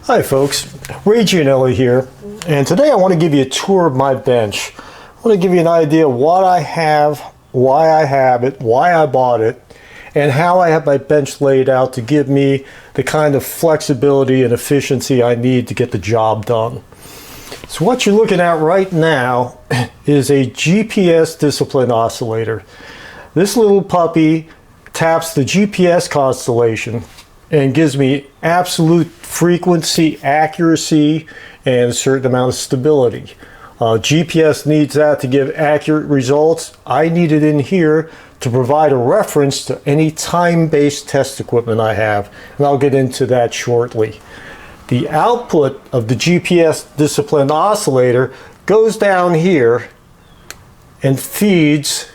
Hi folks, Ray Gianelli here, and today I want to give you a tour of my bench. I want to give you an idea of what I have, why I have it, why I bought it, and how I have my bench laid out to give me the kind of flexibility and efficiency I need to get the job done. So what you're looking at right now is a GPS discipline oscillator. This little puppy taps the GPS constellation and gives me absolute frequency, accuracy, and a certain amount of stability. GPS needs that to give accurate results. I need it in here to provide a reference to any time-based test equipment I have, and I'll get into that shortly. The output of the GPS discipline oscillator goes down here and feeds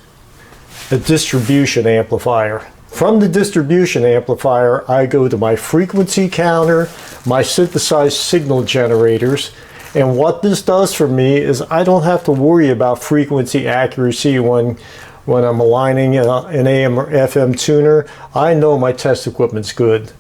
a distribution amplifier. From the distribution amplifier, I go to my frequency counter, my synthesized signal generators, and what this does for me is I don't have to worry about frequency accuracy when I'm aligning an AM or FM tuner. I know my test equipment's good.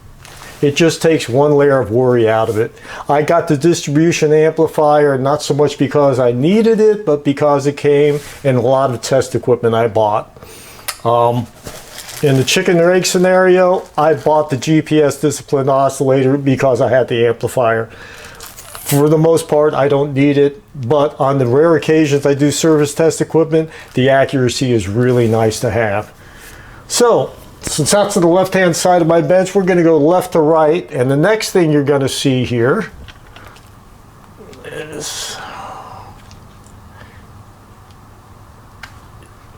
It just takes one layer of worry out of it. I got the distribution amplifier not so much because I needed it, but because it came in a lot of test equipment I bought. In the chicken or egg scenario, I bought the GPS discipline oscillator because I had the amplifier. For the most part, I don't need it, but on the rare occasions I do service test equipment, the accuracy is really nice to have. So, since that's to the left-hand side of my bench, we're going to go left to right, and the next thing you're going to see here is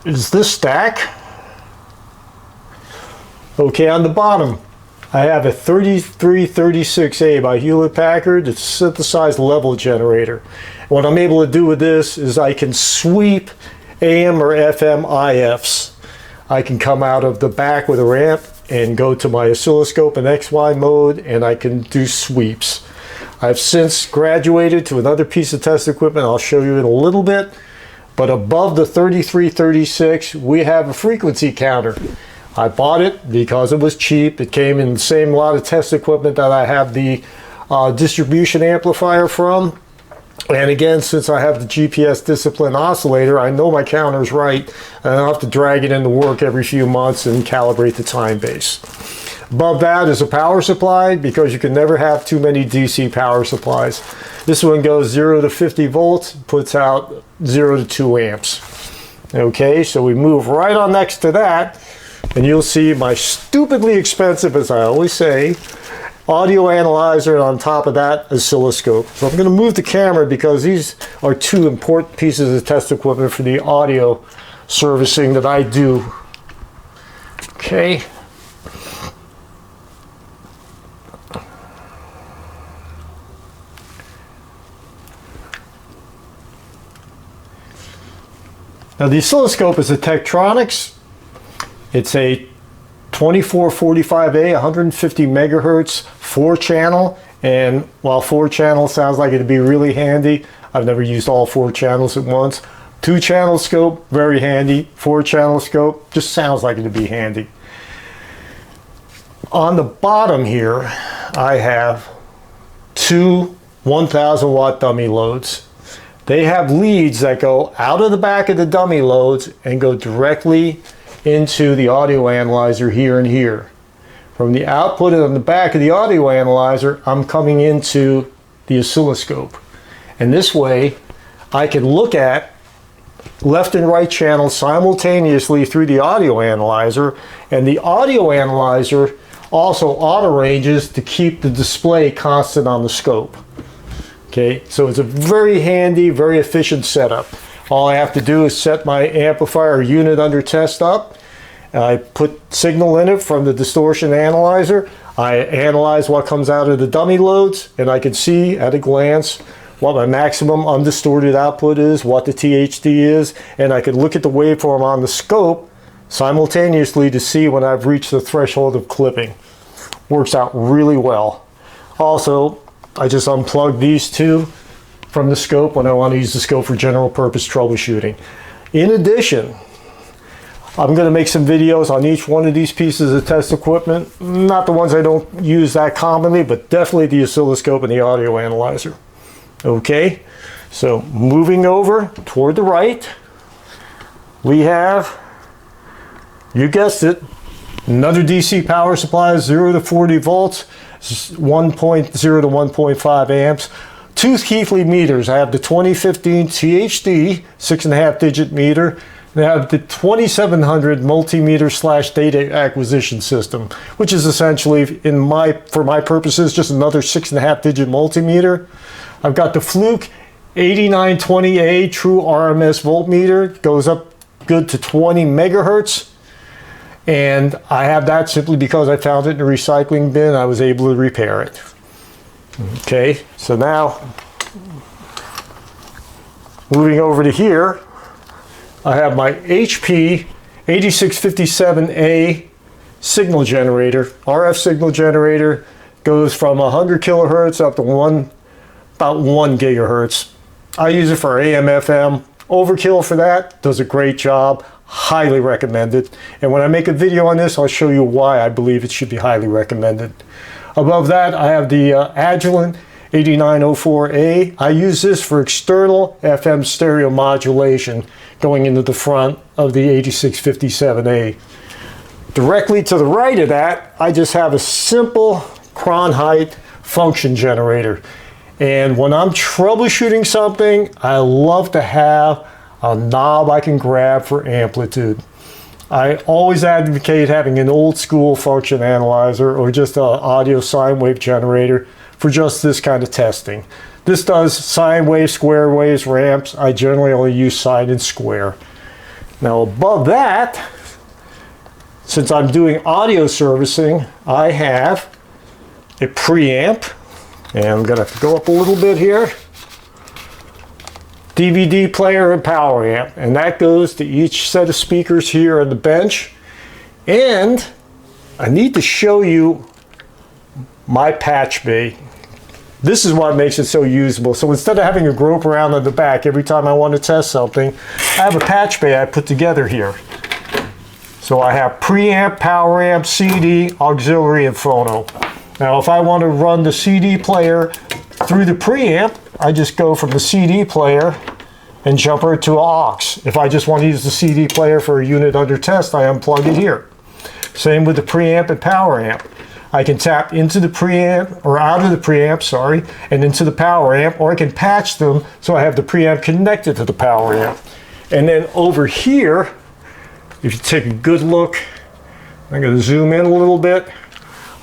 this stack. Okay, on the bottom, I have a 3336A by Hewlett-Packard. It's a synthesized level generator. What I'm able to do with this is I can sweep AM or FM IFs. I can come out of the back with a ramp and go to my oscilloscope in XY mode, and I can do sweeps. I've since graduated to another piece of test equipment. I'll show you in a little bit. But above the 3336, we have a frequency counter. I bought it because it was cheap. It came in the same lot of test equipment that I have the distribution amplifier from. And again, since I have the GPS discipline oscillator, I know my counter's right, and I don't have to drag it into work every few months and calibrate the time base. Above that is a power supply, because you can never have too many DC power supplies. This one goes 0 to 50 volts, puts out 0 to 2 amps. Okay, so we move right on next to that, and you'll see my stupidly expensive, as I always say, audio analyzer, and on top of that, oscilloscope. So I'm going to move the camera because these are two important pieces of test equipment for the audio servicing that I do. Okay. Now the oscilloscope is a Tektronix. It's a 2445A, 150 megahertz, 4-channel, and while 4-channel sounds like it'd be really handy, I've never used all 4 channels at once. 2-channel scope, very handy. 4-channel scope, just sounds like it'd be handy. On the bottom here, I have two 1000 watt dummy loads. They have leads that go out of the back of the dummy loads and go directly into the audio analyzer here and here. From the output on the back of the audio analyzer, I'm coming into the oscilloscope. And this way, I can look at left and right channels simultaneously through the audio analyzer, and the audio analyzer also auto ranges to keep the display constant on the scope. Okay, so it's a very handy, very efficient setup. All I have to do is set my amplifier unit under test up. I put signal in it from the distortion analyzer. I analyze what comes out of the dummy loads, and I can see at a glance what my maximum undistorted output is, what the THD is, and I can look at the waveform on the scope simultaneously to see when I've reached the threshold of clipping. Works out really well. Also, I just unplug these two from the scope when I want to use the scope for general purpose troubleshooting. In addition, I'm going to make some videos on each one of these pieces of test equipment. Not the ones I don't use that commonly, but definitely the oscilloscope and the audio analyzer. Okay, so moving over toward the right, we have, you guessed it, another DC power supply, 0 to 40 volts, 1.0 to 1.5 amps. Two Keithley meters. I have the 2015 THD 6.5 digit meter. And I have the 2700 multimeter / data acquisition system, which is essentially, for my purposes, just another 6.5 digit multimeter. I've got the Fluke 8920A true RMS voltmeter. Goes up good to 20 megahertz. And I have that simply because I found it in a recycling bin. I was able to repair it. Okay, so now moving over to here, I have my HP 8657A signal generator. RF signal generator goes from 100 kilohertz up to about 1 gigahertz. I use it for AM, FM. Overkill for that, does a great job. Highly recommended. And when I make a video on this, I'll show you why I believe it should be highly recommended. Above that, I have the Agilent 8904A. I use this for external FM stereo modulation going into the front of the 8657A. Directly to the right of that, I just have a simple Cronheit function generator. And when I'm troubleshooting something, I love to have a knob I can grab for amplitude. I always advocate having an old school function analyzer or just an audio sine wave generator for just this kind of testing. This does sine waves, square waves, ramps. I generally only use sine and square. Now above that, since I'm doing audio servicing, I have a preamp, and I'm going to go up a little bit here. DVD player and power amp, and that goes to each set of speakers here on the bench. And I need to show you my Patchbay. This is what makes it so usable. So instead of having a grope around on the back every time I want to test something, I have a Patchbay I put together here. So I have preamp, power amp, CD, auxiliary, and phono. Now if I want to run the CD player through the preamp, I just go from the CD player and jump her to an aux. If I just want to use the CD player for a unit under test, I unplug it here. Same with the preamp and power amp. I can tap into the preamp, or out of the preamp, sorry, and into the power amp, or I can patch them so I have the preamp connected to the power amp. And then over here, if you take a good look, I'm going to zoom in a little bit,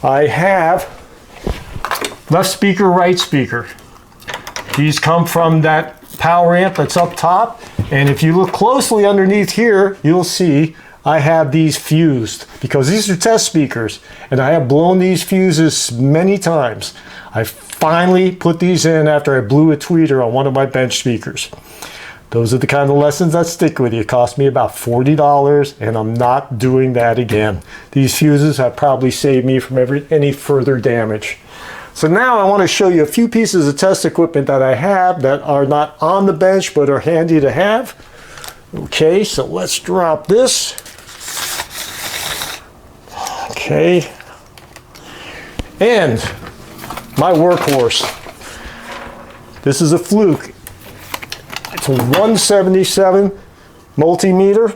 I have left speaker, right speaker. These come from that power amp that's up top, and if you look closely underneath here, you'll see I have these fused because these are test speakers, and I have blown these fuses many times. I finally put these in after I blew a tweeter on one of my bench speakers. Those are the kind of lessons that stick with you. It cost me about $40, and I'm not doing that again. These fuses have probably saved me from any further damage. So now I want to show you a few pieces of test equipment that I have that are not on the bench but are handy to have. Okay, so let's drop this. Okay. And my workhorse. This is a Fluke. It's a 177 multimeter.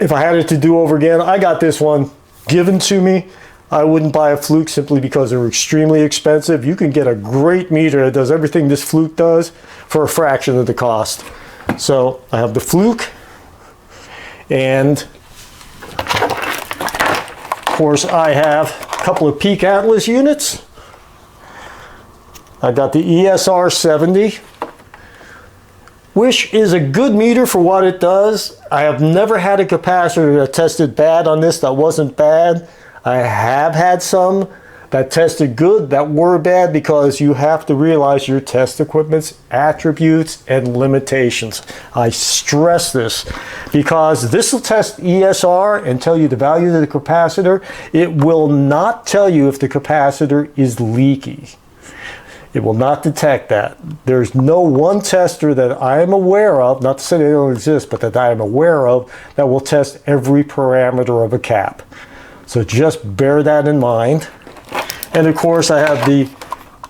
If I had it to do over again, I got this one given to me. I wouldn't buy a Fluke simply because they're extremely expensive. You can get a great meter that does everything this Fluke does for a fraction of the cost. So I have the Fluke, and of course I have a couple of Peak Atlas units. I got the ESR 70, which is a good meter for what it does. I have never had a capacitor that tested bad on this that wasn't bad. I have had some that tested good that were bad because you have to realize your test equipment's attributes and limitations. I stress this because this will test ESR and tell you the value of the capacitor. It will not tell you if the capacitor is leaky. It will not detect that. There's no one tester that I am aware of, not to say they don't exist, but that I am aware of, that will test every parameter of a cap. So just bear that in mind. And of course, I have the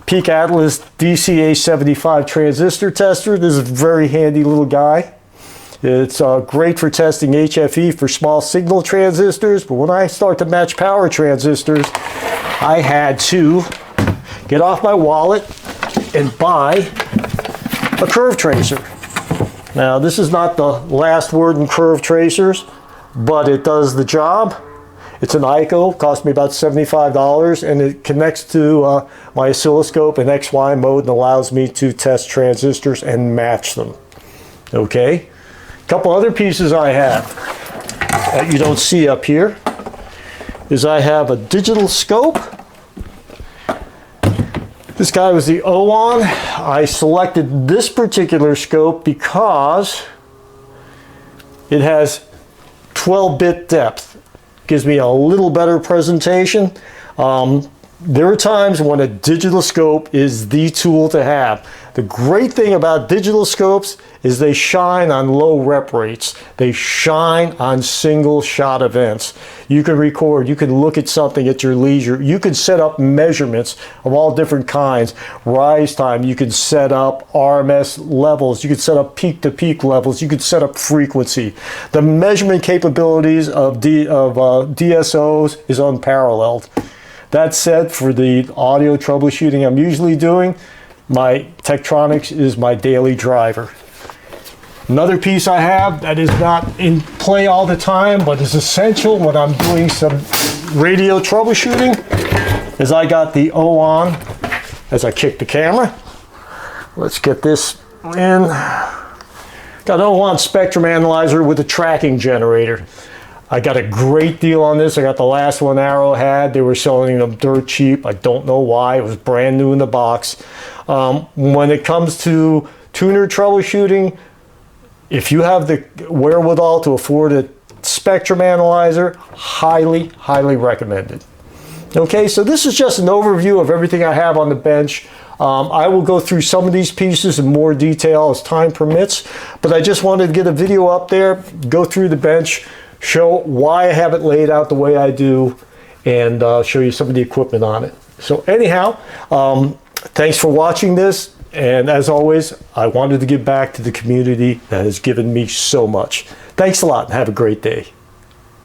Peak Atlas DCA75 transistor tester. This is a very handy little guy. It's great for testing HFE for small signal transistors, but when I start to match power transistors, I had to get off my wallet and buy a curve tracer. Now, this is not the last word in curve tracers, but it does the job. It's an ICO, cost me about $75, and it connects to my oscilloscope in XY mode and allows me to test transistors and match them. Okay? A couple other pieces I have that you don't see up here is I have a digital scope. This guy was the OON. I selected this particular scope because it has 12-bit depth. Gives me a little better presentation. There are times when a digital scope is the tool to have. The great thing about digital scopes is they shine on low rep rates. They shine on single shot events. You can record, you can look at something at your leisure. You can set up measurements of all different kinds. Rise time, you can set up RMS levels. You can set up peak to peak levels. You can set up frequency. The measurement capabilities of DSOs is unparalleled. That said, for the audio troubleshooting I'm usually doing, my Tektronix is my daily driver. Another piece I have that is not in play all the time, but is essential when I'm doing some radio troubleshooting, is I got the OON as I kick the camera. Let's get this in. Got an OON spectrum analyzer with a tracking generator. I got a great deal on this. I got the last one Arrow had. They were selling them dirt cheap. I don't know why. It was brand new in the box. When it comes to tuner troubleshooting, if you have the wherewithal to afford a spectrum analyzer, highly, highly recommended. Okay, so this is just an overview of everything I have on the bench. I will go through some of these pieces in more detail as time permits, but I just wanted to get a video up there, go through the bench, show why I have it laid out the way I do, and show you some of the equipment on it. So anyhow, thanks for watching this, and as always, I wanted to give back to the community that has given me so much. Thanks a lot and have a great day.